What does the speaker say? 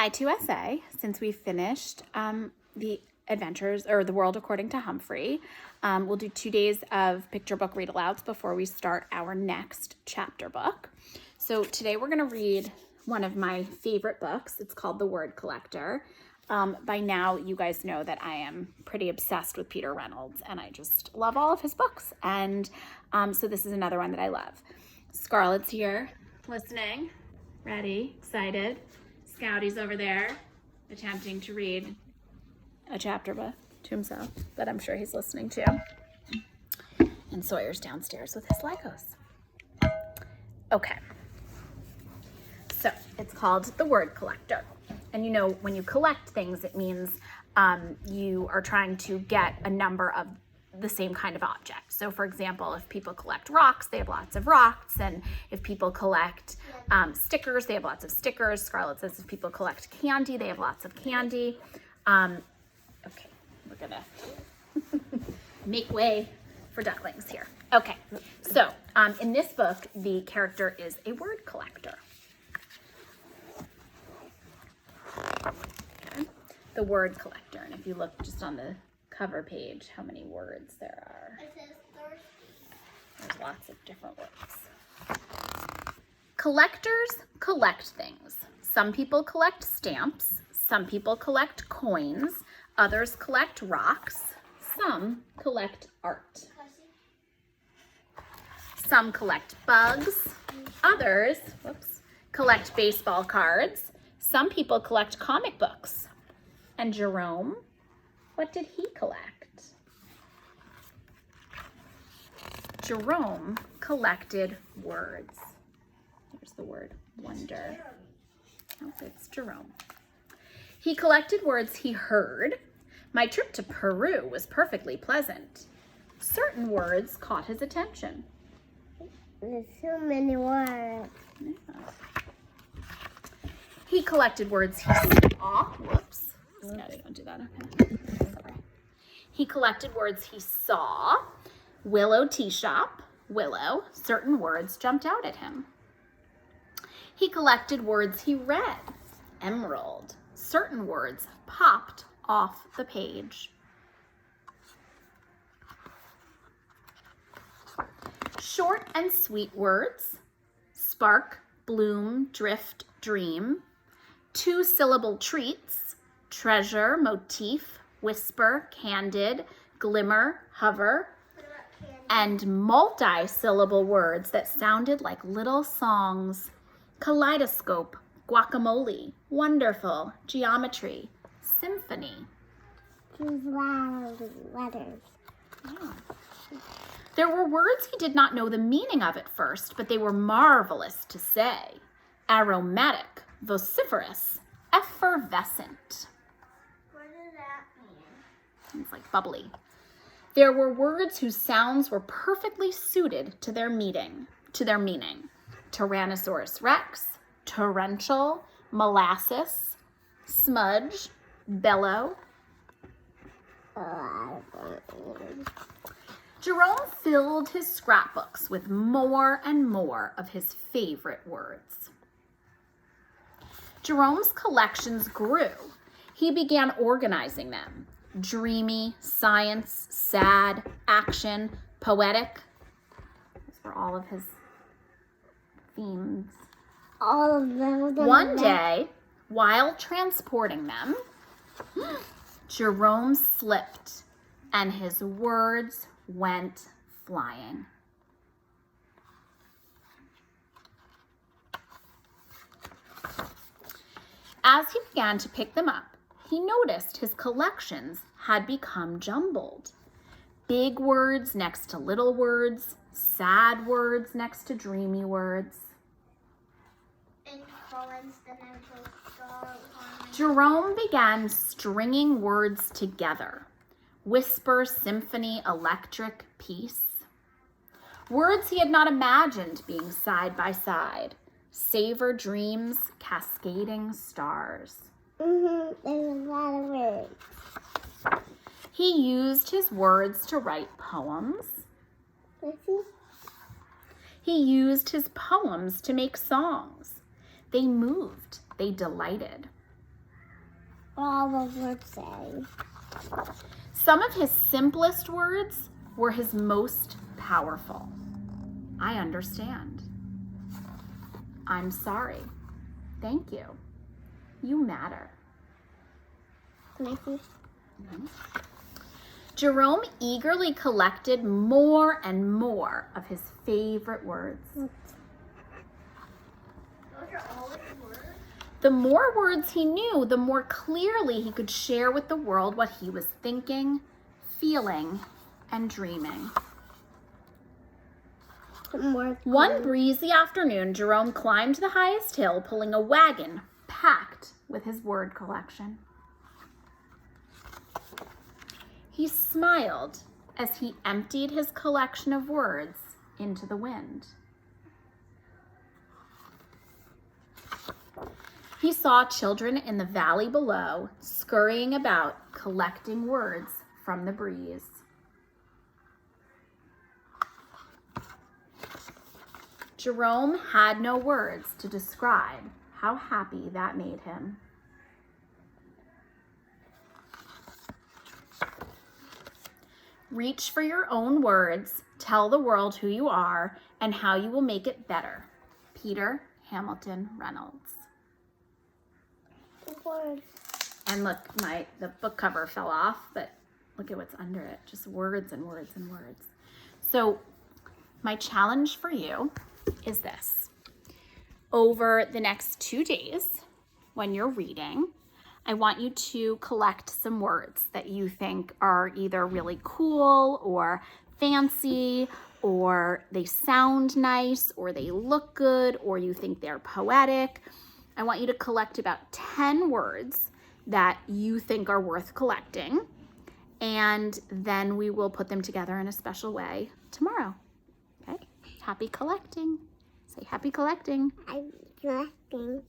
Hi 2SA. Since we finished the adventures or the world according to Humphrey, we'll do 2 days of picture book read alouds before we start our next chapter book. So today we're going to read one of my favorite books. It's called The Word Collector. By now you guys know that I am pretty obsessed with Peter Reynolds and I just love all of his books. And so this is another one that I love. Scarlett's here listening, ready, excited. Scouty's over there attempting to read a chapter book to himself, but I'm sure he's listening too. And Sawyer's downstairs with his Legos. Okay. So it's called The Word Collector. And you know, when you collect things, it means you are trying to get a number of the same kind of object. So for example, if people collect rocks, they have lots of rocks. And if people collect stickers, they have lots of stickers. Scarlett says if people collect candy, they have lots of candy. Okay, we're gonna make way for ducklings here. Okay, so in this book, the character is a word collector. Okay. The word collector, and if you look just on the cover page, how many words there are. It says thirsty. There's lots of different words. Collectors collect things. Some people collect stamps. Some people collect coins. Others collect rocks. Some collect art. Some collect bugs. Others, collect baseball cards. Some people collect comic books. And Jerome, what did he collect? Jerome collected words. Here's the word wonder. Oh, it's Jerome. He collected words he heard. My trip to Peru was perfectly pleasant. Certain words caught his attention. There's so many words. Yeah. He collected words he saw. Whoops. Scotty, don't do that. Okay. Sorry. He collected words he saw. Willow tea shop. Willow. Certain words jumped out at him. He collected words he read. Emerald. Certain words popped off the page. Short and sweet words. Spark, bloom, drift, dream. 2-syllable treats. Treasure, motif, whisper, candid, glimmer, hover, and multi-syllable words that sounded like little songs. Kaleidoscope, guacamole, wonderful, geometry, symphony. These letters. Yeah. There were words he did not know the meaning of at first, but they were marvelous to say. Aromatic, vociferous, effervescent. What does that mean? It's like bubbly. There were words whose sounds were perfectly suited to their meaning. Tyrannosaurus rex, torrential, molasses, smudge, bellow. Jerome filled his scrapbooks with more and more of his favorite words. Jerome's collections grew. He began organizing them. Dreamy, science, sad, action, poetic. Those were all of his themes. All of them. One day, while transporting them, Jerome slipped and his words went flying. As he began to pick them up, he noticed his collections had become jumbled. Big words next to little words, sad words next to dreamy words. Jerome began stringing words together. Whisper, symphony, electric, peace. Words he had not imagined being side by side. Savor dreams, cascading stars. There's a lot of words. He used his words to write poems. He used his poems to make songs. They moved, they delighted. all the words say. Some of his simplest words were his most powerful. I understand. I'm sorry. Thank you. You matter. Can I see? Jerome eagerly collected more and more of his favorite words. Those are all his words? The more words he knew, the more clearly he could share with the world what he was thinking, feeling, and dreaming. One breezy afternoon, Jerome climbed the highest hill, pulling a wagon packed with his word collection. He smiled as he emptied his collection of words into the wind. He saw children in the valley below scurrying about, collecting words from the breeze. Jerome had no words to describe how happy that made him. Reach for your own words, tell the world who you are and how you will make it better. Peter Hamilton Reynolds. Words. And look, the book cover fell off, but look at what's under it. Just words and words and words. So my challenge for you is this. Over the next 2 days, when you're reading, I want you to collect some words that you think are either really cool or fancy, or they sound nice, or they look good, or you think they're poetic. I want you to collect about 10 words that you think are worth collecting, and then we will put them together in a special way tomorrow. Okay? Happy collecting. Say happy collecting. I'm collecting.